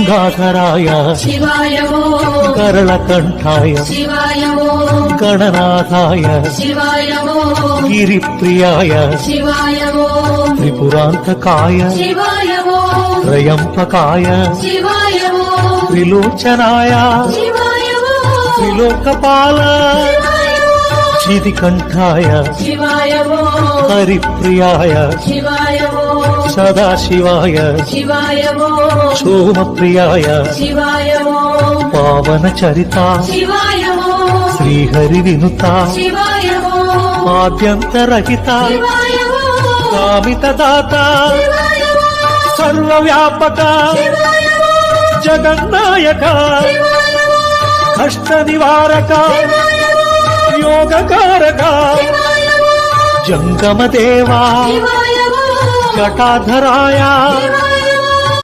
గంగాధరాయ శివాయ ఓం కరళకంఠాయ శివాయ ఓం గణనాథాయ శివాయ ఓం గిరిప్రియాయ శివాయ ఓం త్రిపురాంతకాయ శివాయ ఓం త్రయంపకాయ శివాయ ఓం త్రిలోచనాయ శివాయ ఓం త్రిలోకపాల చిదికంఠాయ శివాయ ఓం హరిప్రియాయ శివాయ ఓం సదాశివాయ శివాయ ఓం సోమప్రియాయ శివాయ ఓం పావన చరిత శివాయ ఓం శ్రీహరి వినుత శివాయ ఓం ఆద్యంతరహిత శివాయ ఓం కామితదాత శివాయ ఓం సర్వవ్యాపక శివాయ ఓం జగన్నాయక శివాయ ఓం కష్ట నివారక శివాయ ఓం యోగకారక శివాయ ఓం జంగమదేవా శివాయ ఓం జటాధరాయ శివాయ